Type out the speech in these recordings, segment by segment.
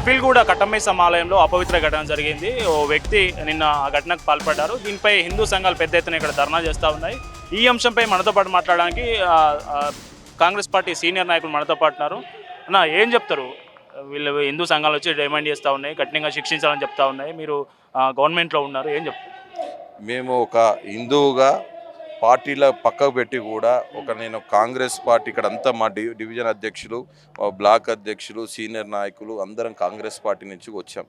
సఫిల్గూడ కట్టమైసమ్మ ఆలయంలో అపవిత్ర ఘటన జరిగింది. ఓ వ్యక్తి నిన్న ఆ ఘటనకు పాల్పడ్డారు. దీనిపై హిందూ సంఘాలు పెద్ద ఎత్తున ఇక్కడ ధర్నా చేస్తూ ఉన్నాయి. ఈ అంశంపై మనతో పాటు మాట్లాడడానికి కాంగ్రెస్ పార్టీ సీనియర్ నాయకులు మనతో పాటు ఉన్నారు. అన్న, ఏం చెప్తారు? వీళ్ళు హిందూ సంఘాలు వచ్చి డిమాండ్ చేస్తూ ఉన్నాయి, కఠినంగా శిక్షించాలని చెప్తా ఉన్నాయి. మీరు గవర్నమెంట్లో ఉన్నారు, ఏం చెప్తారు? మేము ఒక హిందువుగా పార్టీల పక్కకు పెట్టి కూడా నేను కాంగ్రెస్ పార్టీ ఇక్కడ అంతా మా డివిజన్ అధ్యక్షులు, బ్లాక్ అధ్యక్షులు, సీనియర్ నాయకులు అందరం కాంగ్రెస్ పార్టీ నుంచి వచ్చాం.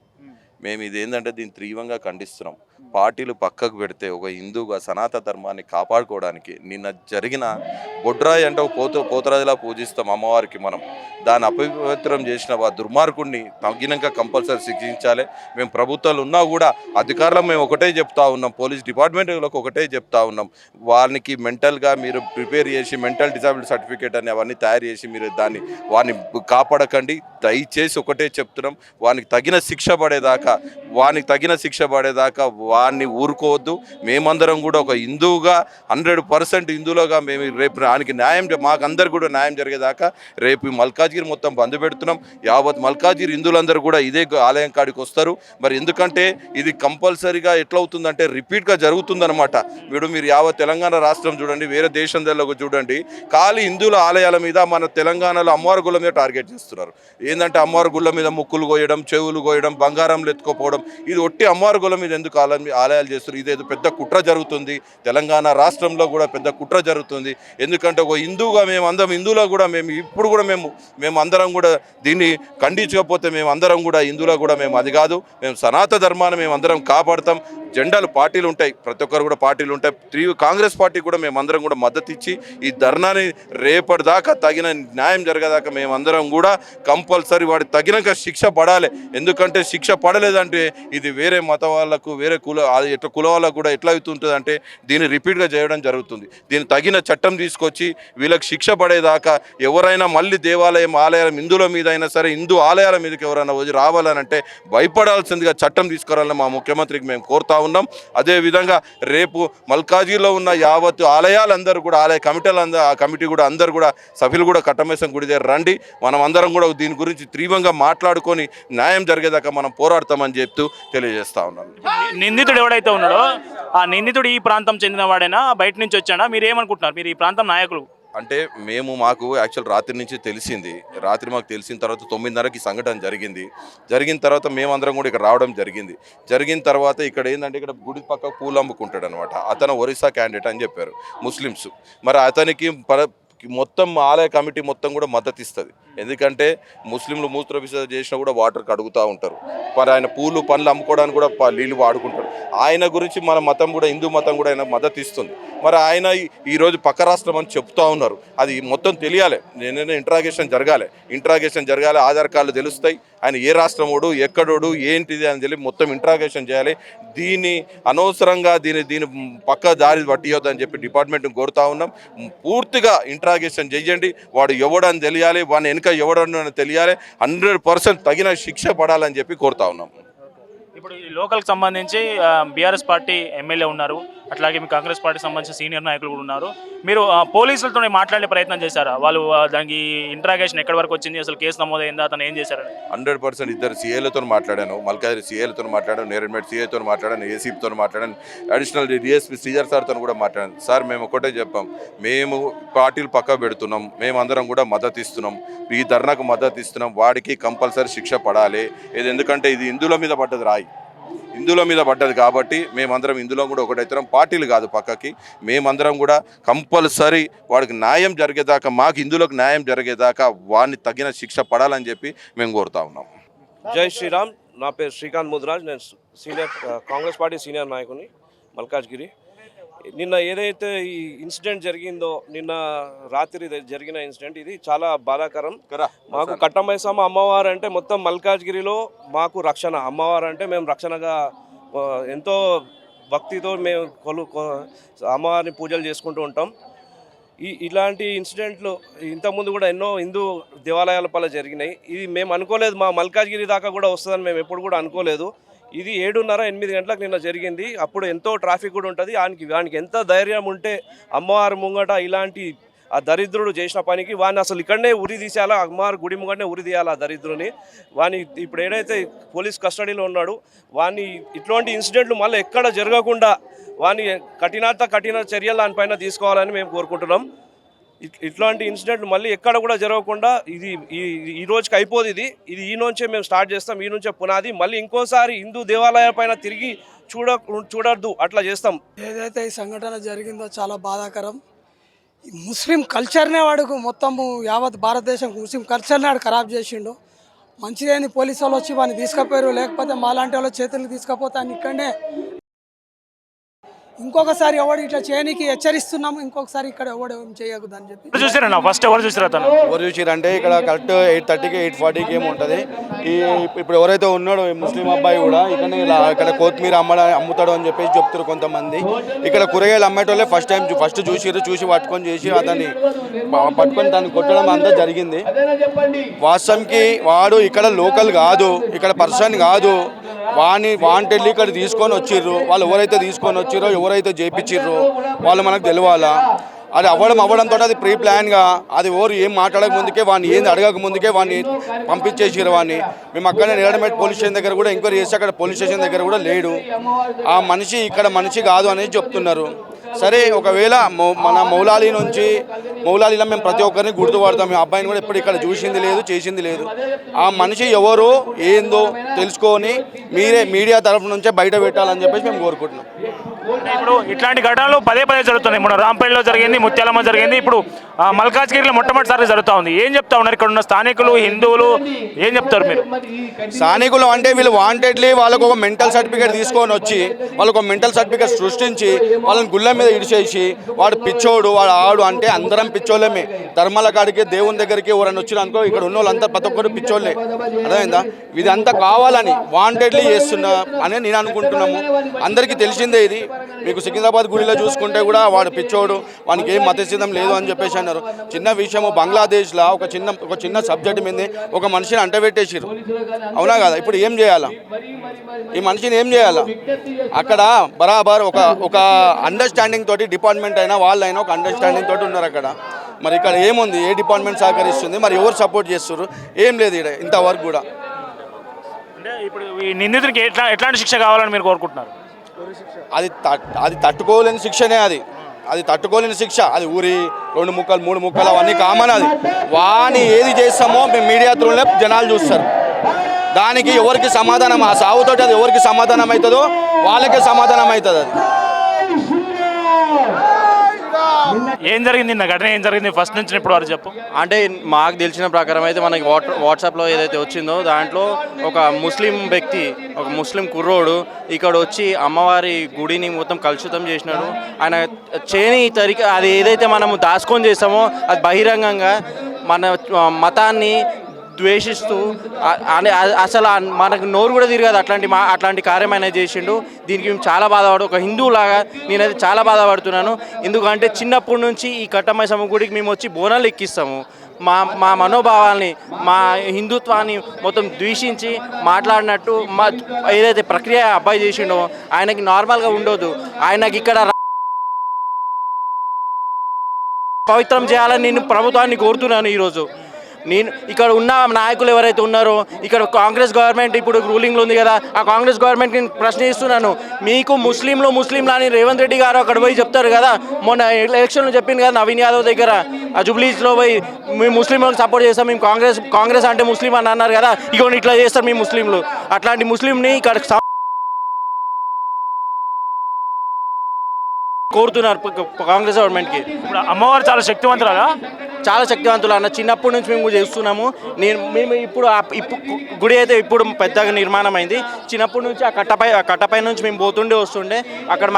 మేము ఇదేంటంటే దీన్ని తీవ్రంగా ఖండిస్తున్నాం. పార్టీలు పక్కకు పెడితే ఒక హిందువుగా సనాతన ధర్మాన్ని కాపాడుకోవడానికి నిన్న జరిగిన బొడ్రాయి అంటే పోతరాజులా పూజిస్తాం అమ్మవారికి. మనం దాన్ని అపవిత్రం చేసిన దుర్మార్గుడిని తగ్గినాక కంపల్సరీ శిక్షించాలి. మేము ప్రభుత్వాలు ఉన్నా కూడా అధికారులకు మేము ఒకటే చెప్తా ఉన్నాం, పోలీస్ డిపార్ట్మెంట్లకు ఒకటే చెప్తా ఉన్నాం, వారికి మెంటల్గా మీరు ప్రిపేర్ చేసి మెంటల్ డిజాబిలిటీ సర్టిఫికేట్ అని అవన్నీ తయారు చేసి మీరు వారిని కాపాడకండి. దయచేసి ఒకటే చెప్తున్నాం, వానికి తగిన శిక్ష పడేదాకా వాడిని ఊరుకోవద్దు. మేమందరం కూడా ఒక హిందువుగా 100% హిందువులుగా మేము రేపు ఆయనకి మాకందరు కూడా న్యాయం జరిగేదాకా రేపు మల్కాజ్గిరి మొత్తం బంద్ పెడుతున్నాం. యావత్ మల్కాజ్గిరి హిందువులందరూ కూడా ఇదే ఆలయం కాడికి వస్తారు. మరి ఎందుకంటే ఇది కంపల్సరీగా ఎట్లవుతుందంటే రిపీట్గా జరుగుతుందన్నమాట. మీరు యావత్ తెలంగాణ రాష్ట్రం చూడండి, వేరే దేశంలో చూడండి, ఖాళీ హిందువుల ఆలయాల మీద మన తెలంగాణలో అమ్మవారి గుళ్ళ మీద టార్గెట్ చేస్తున్నారు. ఏంటంటే అమ్మవారి గుళ్ళ మీద ముక్కులు కోయడం, చెవులు కోయడం, బంగారంలు ఎత్తుకోపోవడం, ఇది ఒట్టి అమ్మవారి గుళ్ళ మీద ఎందుకు ఆలయాలు చేస్తారు? ఇదేదో పెద్ద కుట్ర జరుగుతుంది. తెలంగాణ రాష్ట్రంలో కూడా పెద్ద కుట్ర జరుగుతుంది. ఎందుకంటే ఒక హిందువుగా హిందువులో కూడా ఇప్పుడు కూడా మేము అందరం కూడా దీన్ని ఖండించకపోతే మేము అందరం కూడా హిందువులో కూడా అది కాదు. మేము సనాతన ధర్మాన్ని మేము అందరం కాపాడుతాం. జెండాలు పార్టీలు ఉంటాయి, ప్రతి ఒక్కరు కూడా పార్టీలు ఉంటాయి. కాంగ్రెస్ పార్టీ కూడా మేమందరం కూడా మద్దతు ఇచ్చి ఈ ధర్నాని రేపటిదాకా తగిన న్యాయం జరగదాకా మేమందరం కూడా కంపల్సరీ వాడి తగినంత శిక్ష పడాలి. ఎందుకంటే శిక్ష పడలేదంటే ఇది వేరే మత వాళ్ళకు, వేరే కుల వాళ్ళకు కూడా ఎట్లా అవుతుంటుంది అంటే దీన్ని రిపీట్గా చేయడం జరుగుతుంది. దీన్ని తగిన చట్టం తీసుకొచ్చి వీళ్ళకి శిక్ష పడేదాకా ఎవరైనా మళ్ళీ దేవాలయం ఆలయాల హిందువుల మీద అయినా సరే, హిందూ ఆలయాల మీదకి ఎవరైనా వచ్చి రావాలనంటే భయపడాల్సిందిగా చట్టం తీసుకురావాలని మా ముఖ్యమంత్రికి మేము కోరుతా ఉన్నాం. అదేవిధంగా రేపు మల్కాజ్గిరిలో ఉన్న యావత్తు ఆలయాలందరూ కూడా, ఆలయ కమిటీ కూడా అందరూ కూడా సఫిల్గూడ కట్టమైసమ్మ గుడి దగ్గర రండి. మనం అందరం కూడా దీని గురించి తీవ్రంగా మాట్లాడుకొని న్యాయం జరిగేదాకా మనం పోరాడతామని చెప్తూ తెలియజేస్తా ఉన్నాను. నిందితుడు ఎవడైతే ఉన్నాడో ఆ నిందితుడు ఈ ప్రాంతం చెందినవాడైనా, బయట నుంచి వచ్చాడా? మీరు ఏమనుకుంటున్నారు? మీరు ఈ ప్రాంతం నాయకులు అంటే మాకు యాక్చువల్ రాత్రి నుంచి తెలిసింది. రాత్రి మాకు తెలిసిన తర్వాత 9:30కి సంఘటన జరిగిన తర్వాత మేమందరం కూడా ఇక్కడ రావడం జరిగిన తర్వాత ఇక్కడ ఏంటంటే ఇక్కడ గుడి పక్క పూలు అమ్ముకుంటాడు అనమాట. అతను ఒరిస్సా క్యాండిడేట్ అని చెప్పారు ముస్లిమ్స్. మరి అతనికి మొత్తం ఆలయ కమిటీ మొత్తం కూడా మద్దతు ఇస్తుంది. ఎందుకంటే ముస్లింలు మూత్ర విసర్జన చేసినా కూడా వాటర్ కడుగుతూ ఉంటారు. మరి ఆయన పూలు పండ్లు అమ్ముకోవడానికి కూడా నీళ్ళు వాడుకుంటారు. ఆయన గురించి మన మతం కూడా, హిందూ మతం కూడా ఆయన మద్దతు ఇస్తుంది. మరి ఆయన ఈరోజు పక్క రాష్ట్రం అని చెప్తూ ఉన్నారు. అది మొత్తం తెలియాలి, ఇంట్రాగేషన్ జరగాలి, ఆధార్ కార్డులు తెలుస్తాయి, ఆయన ఏ రాష్ట్రమోడు, ఎక్కడోడు, ఏంటిది అని తెలిపి మొత్తం ఇంట్రాగేషన్ చేయాలి. దీన్ని అనవసరంగా దీని పక్క దారి పట్టియొద్దని చెప్పి డిపార్ట్మెంట్ని కోరుతా ఉన్నాం. పూర్తిగా ఇంట్రాగేషన్ చేయండి, వాడు ఎవడని తెలియాలి, వాడిని వెనుక ఎవడని తెలియాలి, 100% తగిన శిక్ష పడాలని చెప్పి కోరుతా ఉన్నాం. ఇప్పుడు ఈ లోకల్కి సంబంధించి బీఆర్ఎస్ పార్టీ ఎమ్మెల్యే ఉన్నారు, అట్లాగే మీ కాంగ్రెస్ పార్టీకి సంబంధించిన సీనియర్ నాయకులు కూడా ఉన్నారు. మీరు పోలీసులతో మాట్లాడే ప్రయత్నం చేశారా? వాళ్ళు దానికి ఇంట్రాగేషన్ ఎక్కడి వరకు వచ్చింది, అసలు కేసు నమోదైందా, అతను ఏం చేశారని? 100% ఇద్దరు సీఏలతో మాట్లాడాను, మల్కాజ్గిరి సీఏలతో మాట్లాడాను, నేరేడ్మెట్ సీఏతో మాట్లాడాను, ఏసీపీతో మాట్లాడాను, అడిషనల్ డిఎస్పీ శ్రీధర్ సార్తో కూడా మాట్లాడాను. సార్ మేము ఒకటే చెప్పాం, మేము పార్టీలు పక్క పెడుతున్నాం, మేమందరం కూడా మద్దతు ఇస్తున్నాం, ఈ ధర్నాకు మద్దతు ఇస్తున్నాం, వాడికి కంపల్సరీ శిక్ష పడాలి. ఎందుకంటే ఇది హిందువుల మీద పడ్డది, హిందువుల మీద పడ్డది కాబట్టి మేమందరం హిందువులం కూడా ఒకటైతున్నాం, పార్టీలు కాదు పక్కకి. మేమందరం కూడా కంపల్సరీ వాడికి న్యాయం జరిగేదాకా, మాకు హిందువులకు న్యాయం జరిగేదాకా వాడిని తగిన శిక్ష పడాలని చెప్పి మేము కోరుతా ఉన్నాం. జై శ్రీరామ్. నా పేరు శ్రీకాంత్ ముద్రాజ్, నేను కాంగ్రెస్ పార్టీ సీనియర్ నాయకుని మల్కాజ్గిరి. నిన్న ఏదైతే ఈ ఇన్సిడెంట్ జరిగిందో, నిన్న రాత్రి జరిగిన ఇన్సిడెంట్, ఇది చాలా బాధాకరం. మాకు కట్టమైసమ్మ అమ్మవారు అంటే మొత్తం మల్కాజ్గిరిలో మాకు రక్షణ. అమ్మవారు అంటే మేము రక్షణగా ఎంతో భక్తితో మేము అమ్మవారిని పూజలు చేసుకుంటూ ఉంటాం. ఇలాంటి ఇన్సిడెంట్లు ఇంతకుముందు కూడా ఎన్నో హిందూ దేవాలయాల పట్ల జరిగినాయి. ఇది మేము అనుకోలేదు, మా మల్కాజ్గిరి దాకా కూడా వస్తుందని మేము ఎప్పుడు కూడా అనుకోలేదు. ఇది 7:30-8 గంటలకు నిన్న జరిగింది. అప్పుడు ఎంతో ట్రాఫిక్ కూడా ఉంటుంది. వానికి ఎంత ధైర్యం ఉంటే అమ్మవారి ముంగట ఇలాంటి ఆ దరిద్రుడు చేసిన పనికి వాడిని అసలు ఇక్కడనే ఉరి తీసేయాలా, అమ్మవారి గుడి ముంగడనే ఉరి తీయాలి ఆ దరిద్రుని. వాని ఇప్పుడు ఏదైతే పోలీస్ కస్టడీలో ఉన్నాడు వాని ఇట్లాంటి ఇన్సిడెంట్లు మళ్ళీ ఎక్కడ జరగకుండా వాని కఠిన చర్యలు దానిపైన తీసుకోవాలని మేము కోరుకుంటున్నాం. ఇట్లాంటి ఇన్సిడెంట్లు మళ్ళీ ఎక్కడ కూడా జరగకుండా ఇది ఈ రోజుకి అయిపోదు. ఇది ఈ నుంచే మేము స్టార్ట్ చేస్తాం, ఈ నుంచే పునాది. మళ్ళీ ఇంకోసారి హిందూ దేవాలయాలపైన తిరిగి చూడొద్దు, అట్లా చేస్తాం. ఏదైతే ఈ సంఘటన జరిగిందో చాలా బాధాకరం. ఈ ముస్లిం కల్చర్నే వాడుకు మొత్తము యావత్ భారతదేశం ముస్లిం కల్చర్నే వాడు ఖరాబ్ చేసిండు. మంచిదేంది పోలీసు వాళ్ళు వచ్చి వాడిని తీసుకుపోయారు, లేకపోతే మాలాంటి వాళ్ళ చేతులు తీసుకపోతే అని ఇక్కడనే ఇంకొకసారి ఎవడు ఇట్లా చేయడానికి హెచ్చరిస్తున్నాము. ఇంకొకసారి ఇక్కడ ఎవడు ఏం చేయకూడదు అని చెప్పి చూసారా ఫస్ట్ ఎవరు చూసారు అతను ఎవరు చూసారంటే ఇక్కడ కరెక్ట్ 8:30కి 8:40కి ఏమి ఉంటుంది. ఇప్పుడు ఎవరైతే ఉన్నాడో ఈ ముస్లిం అబ్బాయి కూడా ఇక్కడ కొత్తిమీర అమ్ముతాడు అని చెప్పేసి చెప్తారు కొంతమంది. ఇక్కడ కూరగాయలు అమ్మేటోళ్ళే ఫస్ట్ చూసి పట్టుకొని చేసి అతన్ని పట్టుకొని దాన్ని కొట్టడం అంతా జరిగింది. వాస్తవంకి వాడు ఇక్కడ లోకల్ కాదు, ఇక్కడ పర్సన్ కాదు. వాంటెళ్ళి ఇక్కడ తీసుకొని వచ్చిర్రు. వాళ్ళు ఎవరైతే తీసుకొని వచ్చిర్రో ఎవరైతే చేయించిర్రో వాళ్ళు మనకు తెలియాలా. అది అవ్వడంతో అది ప్రీ ప్లాన్గా అది ఎవరు ఏం మాట్లాడక ముందుకే వాడిని ఏం అడగక ముందుకే వాడిని పంపించేసారు. వాడిని మేము అక్కడనే నిడమేట్ పోలీస్ స్టేషన్ దగ్గర కూడా ఎంక్వైరీ చేసి అక్కడ పోలీస్ స్టేషన్ దగ్గర కూడా లేడు. ఆ మనిషి ఇక్కడ మనిషి కాదు అనేది చెప్తున్నారు. సరే, ఒకవేళ మన మౌలాలీలో మేము ప్రతి ఒక్కరిని గుర్తుపడతాం. మీ అబ్బాయిని కూడా ఎప్పుడు ఇక్కడ చూసింది లేదు, చేసింది లేదు. ఆ మనిషి ఎవరో ఏందో తెలుసుకొని మీరే మీడియా తరఫు నుంచే బయట పెట్టాలని చెప్పేసి మేము కోరుకుంటున్నాం. ఇప్పుడు ఇట్లాంటి ఘటనలు పదే జరుగుతున్నాయి. మన రాంపల్లిలో జరిగింది, ముత్యాలమ్మ జరిగింది, ఇప్పుడు మల్కాజ్గిరిలో మొట్టమొదటిసారి జరుగుతూ ఉంది. ఏం చెప్తా ఉన్నారు ఇక్కడ ఉన్న స్థానికులు, హిందువులు ఏం చెప్తారు మీరు? స్థానికులు అంటే వీళ్ళు వాంటెడ్లీ వాళ్ళకు ఒక మెంటల్ సర్టిఫికేట్ తీసుకొని వచ్చి వాళ్ళకు ఒక మెంటల్ సర్టిఫికేట్ సృష్టించి వాళ్ళని గుళ్ళ మీద ఇడిచేసి వాడు పిచ్చోడు వాడు ఆడు అంటే అందరం పిచ్చోళ్ళమే. ధర్మాల కాడికి దేవుని దగ్గరికి ఎవరైనా వచ్చిన అనుకో ఇక్కడ ఉన్న వాళ్ళంతా ప్రతి ఒక్కరు పిచ్చోళ్ళే. అర్థమైందా? ఇది అంతా కావాలని వాంటెడ్లీ చేస్తున్నా అని నేను అనుకుంటున్నాము. అందరికీ తెలిసిందే ఇది. మీకు సికింద్రాబాద్ గుడిలో చూసుకుంటే కూడా వాడు పిచ్చోడు, వానికి ఏం మతసిద్ధం లేదు అని చెప్పేసి అన్నారు. చిన్న విషయము బంగ్లాదేశ్లో ఒక చిన్న సబ్జెక్ట్ మీద ఒక మనిషిని అంటబెట్టేసారు. అవునా కదా? ఇప్పుడు ఏం చేయాలా? ఈ మనిషిని ఏం చేయాలా? అక్కడ బరాబర్ ఒక అండర్స్టాండింగ్ తోటి డిపార్ట్మెంట్ అయినా వాళ్ళైనా ఒక అండర్స్టాండింగ్ తోటి ఉన్నారు అక్కడ. మరి ఇక్కడ ఏముంది? ఏ డిపార్ట్మెంట్ సహకరిస్తుంది? మరి ఎవరు సపోర్ట్ చేస్తారు? ఏం లేదు ఇక్కడ ఇంతవరకు కూడా. అంటే ఇప్పుడు ఈ నిందితుడికి ఎట్లాంటి శిక్ష కావాలని మీరు కోరుకుంటున్నారు? అది తట్టుకోలేని శిక్షనే. అది తట్టుకోలేని శిక్ష. అది ఊరి 2 ముక్కలు 3 ముక్కలు అవన్నీ కామన్. అది వాని ఏది చేస్తామో మేము మీడియా త్రూనే జనాలు చూస్తారు. దానికి ఎవరికి సమాధానం, ఆ సావుతోటి అది ఎవరికి సమాధానం అవుతుందో వాళ్ళకే సమాధానం అవుతుంది. అది ఏం జరిగింది నిన్న ఘటన? ఏం జరిగింది ఫస్ట్ నుంచి ఇప్పుడు వరకు చెప్పు. అంటే మాకు తెలిసిన ప్రకారం అయితే మనకి వాట్సాప్లో ఏదైతే వచ్చిందో దాంట్లో ఒక ముస్లిం వ్యక్తి, ఒక ముస్లిం కుర్రోడు ఇక్కడ వచ్చి అమ్మవారి గుడిని మొత్తం కలుషితం చేసినాడు. ఆయన చేయని తరిక అది ఏదైతే మనము దాచుకొని చేస్తామో అది బహిరంగంగా మన మతాన్ని ద్వేషిస్తూ అసలు మనకు నోరు కూడా తిరగదు అట్లాంటి కార్యం అనేది చేసిండు. దీనికి మేము చాలా బాధపడు, ఒక హిందువులాగా నేనైతే చాలా బాధపడుతున్నాను. ఎందుకంటే చిన్నప్పటి నుంచి ఈ కట్టమైసమ్మ గుడికి మేము వచ్చి బోనాలు ఎక్కిస్తాము. మా మనోభావాల్ని, మా హిందుత్వాన్ని మొత్తం ద్వేషించి మాట్లాడినట్టు ఏదైతే ప్రక్రియ అబ్బాయి చేసిండో ఆయనకి నార్మల్గా ఉండొద్దు. ఆయనకి ఇక్కడ పవిత్రం చేయాలని నేను ప్రభుత్వాన్ని కోరుతున్నాను. ఈరోజు నేను ఇక్కడ ఉన్న నాయకులు ఎవరైతే ఉన్నారో, ఇక్కడ కాంగ్రెస్ గవర్నమెంట్ ఇప్పుడు రూలింగ్లో ఉంది కదా, ఆ కాంగ్రెస్ గవర్నమెంట్ నేను ప్రశ్నిస్తున్నాను. మీకు ముస్లింలు అని రేవంత్ రెడ్డి గారు అక్కడ పోయి చెప్తారు కదా, మొన్న ఎలక్షన్లో చెప్పింది కదా నవీన్ యాదవ్ దగ్గర, ఆ జూబ్లీస్లో పోయి మేము ముస్లింలకు సపోర్ట్ చేస్తాం, మేము కాంగ్రెస్ అంటే ముస్లిం అని అన్నారు కదా, ఇక ఇట్లా చేస్తారు మీ ముస్లింలు. అట్లాంటి ముస్లింని ఇక్కడ కోరుతున్నారు కాంగ్రెస్ గవర్నమెంట్కి. ఇప్పుడు అమ్మవారు చాలా శక్తివంతురాలా? చాలా శక్తివంతులు అన్న. చిన్నప్పటి నుంచి మేము చేస్తున్నాము. మేము ఇప్పుడు గుడి అయితే ఇప్పుడు పెద్దగా నిర్మాణం అయింది. చిన్నప్పటి నుంచి ఆ కట్టపై నుంచి మేము పోతుండే వస్తుండే. అక్కడ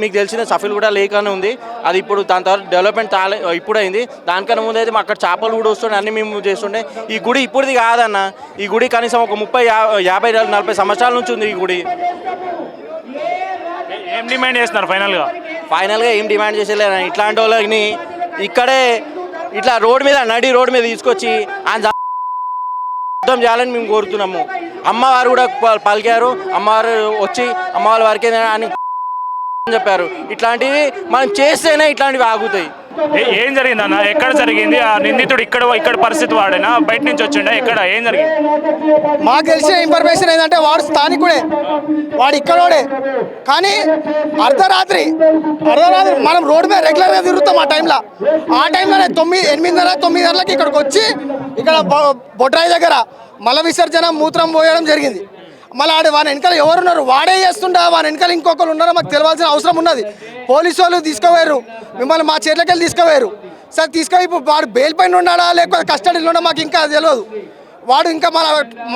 మీకు తెలిసిన సఫీల్ కూడా లేక్ అని ఉంది. అది ఇప్పుడు దాని తర్వాత డెవలప్మెంట్ ఇప్పుడు అయింది. దానికన్నా ముందు అయితే అక్కడ చేపలు కూడా వస్తుండే, అన్నీ మేము చేస్తుండే. ఈ గుడి ఇప్పుడుది కాదన్న. ఈ గుడి కనీసం ఒక 30-50-40 సంవత్సరాల నుంచి ఉంది ఈ గుడి. ఏం డిమాండ్ చేస్తున్నారు ఫైనల్గా ఏం డిమాండ్ చేసేలేరు. ఇట్లాంటి వాళ్ళని ఇక్కడే ఇట్లా నడి రోడ్ మీద తీసుకొచ్చి ఆయన చేయాలని మేము కోరుతున్నాము. అమ్మవారు కూడా పలికారు, అమ్మవారు వచ్చి అమ్మవారి వారికి అని చెప్పారు. ఇట్లాంటివి మనం చేస్తేనే ఇట్లాంటివి ఆగుతాయి. ఏం జరిగింది అన్న? ఎక్కడ జరిగింది? ఆ నిందితుడు ఇక్కడ పరిస్థితి వాడేనా, బయట నుంచి వచ్చిండా, ఎక్కడ ఏం జరిగింది? మాకు తెలిసిన ఇన్ఫర్మేషన్ ఏంటంటే వాడు స్థానికుడే, వాడు ఇక్కడోడే. కానీ అర్ధరాత్రి మనం రోడ్డు మీద రెగ్యులర్గా తిరుగుతాం. ఆ టైంలోనే 8:30 ఇక్కడికి వచ్చి ఇక్కడ బొడ్రాయి దగ్గర మల విసర్జన మూత్రం పోయడం జరిగింది. మళ్ళీ వాని వెనకాల ఎవరున్నారు, వాడే చేస్తుండా, వాని వెనకాల ఇంకొకరు ఉన్నారో మాకు తెలియాల్సిన అవసరం ఉన్నది. పోలీసు వాళ్ళు తీసుకుపోయారు, మిమ్మల్ని మా చేతులకి వెళ్ళి తీసుకుపోయారు. సార్ తీసుకొని ఇప్పుడు వాడు బెయిల్ పైన ఉన్నాడా లేకపోతే కస్టడీలో ఉన్నా మాకు ఇంకా తెలియదు. వాడు ఇంకా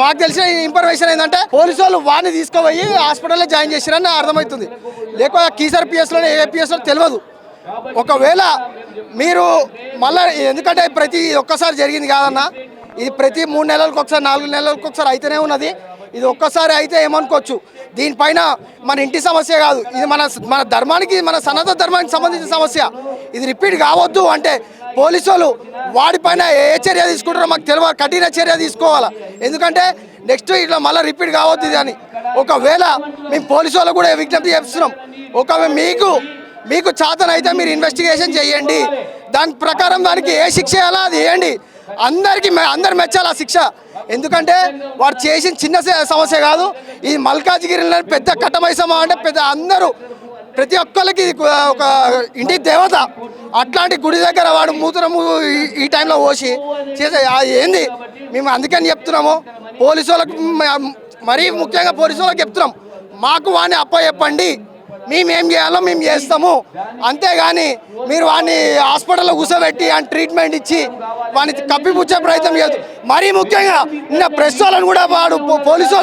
మాకు తెలిసిన ఇన్ఫర్మేషన్ ఏంటంటే పోలీసు వాళ్ళు వాడిని తీసుకుపోయి హాస్పిటల్లో జాయిన్ చేసిరని అర్థమవుతుంది. లేకపోతే కీసర్ పిఎస్లో ఏ పిఎస్లో తెలియదు. ఒకవేళ మీరు మళ్ళీ ఎందుకంటే ఒక్కసారి జరిగింది కాదన్న, ఇది ప్రతి 3 నెలలకు ఒకసారి 4 నెలలకు ఒకసారి అయితేనే ఉన్నది. ఇది ఒక్కసారి అయితే ఏమనుకోవచ్చు. దీనిపైన మన ఇంటి సమస్య కాదు, ఇది మన ధర్మానికి, మన సనాతన ధర్మానికి సంబంధించిన సమస్య. ఇది రిపీట్ కావద్దు అంటే పోలీసు వాళ్ళు వాడిపైన ఏ చర్య తీసుకుంటారో మాకు తెలియదు, కఠిన చర్య తీసుకోవాలా. ఎందుకంటే నెక్స్ట్ ఇట్లా మళ్ళీ రిపీట్ కావద్దు ఇది అని. ఒకవేళ మేము పోలీసు వాళ్ళకు కూడా విజ్ఞప్తి చేస్తున్నాం, ఒకవేళ మీకు చేతనైతే మీరు ఇన్వెస్టిగేషన్ చేయండి, దాని ప్రకారం దానికి ఏ శిక్ష చేయాలో అది వేయండి. అందరు మెచ్చాలి ఆ శిక్ష. ఎందుకంటే వాడు చేసిన చిన్న సమస్య కాదు, ఈ మల్కాజ్గిరిలో పెద్ద కట్టమైసమ్మ అంటే ప్రతి ఒక్కరికి ఒక ఇంటి దేవత. అట్లాంటి గుడి దగ్గర వాడు మూత్రము ఈ టైంలో పోసి చేసే ఏంది? మేము అందుకని చెప్తున్నాము పోలీసు వాళ్ళకు, మరీ ముఖ్యంగా పోలీసు వాళ్ళకి చెప్తున్నాం, మాకు వాడిని అప్పచెప్పండి, మేమేం చేయాలో మేము చేస్తాము. అంతేగాని మీరు వాడిని హాస్పిటల్లో కూర్చోబెట్టి అని ట్రీట్మెంట్ ఇచ్చి వాడిని కప్పిపుచ్చే ప్రయత్నం చేయదు. మరీ ముఖ్యంగా నిన్న ప్రెస్ వాళ్ళని కూడా పోలీసు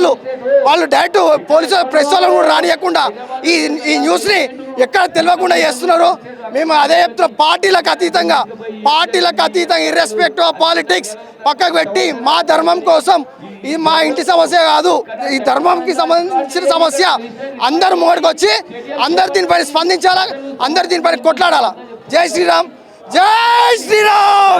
వాళ్ళు డైరెక్ట్ ప్రెస్ వాళ్ళని కూడా రానియకుండా ఈ న్యూస్ని ఎక్కడ తెలియకుండా చేస్తున్నారు. మేము అదే చెప్తున్నాం, పార్టీలకు అతీతంగా ఇర్రెస్పెక్టివ్ ఆఫ్ పాలిటిక్స్ పక్కకు పెట్టి మా ధర్మం కోసం, ఇది మా ఇంటి సమస్య కాదు, ఈ ధర్మంకి సంబంధించిన సమస్య. అందరూ ముంగడికి వచ్చి అందరు దీనిపైన స్పందించాలా, అందరు దీనిపైన కొట్లాడాలా. జై శ్రీరామ్, జై శ్రీరామ్.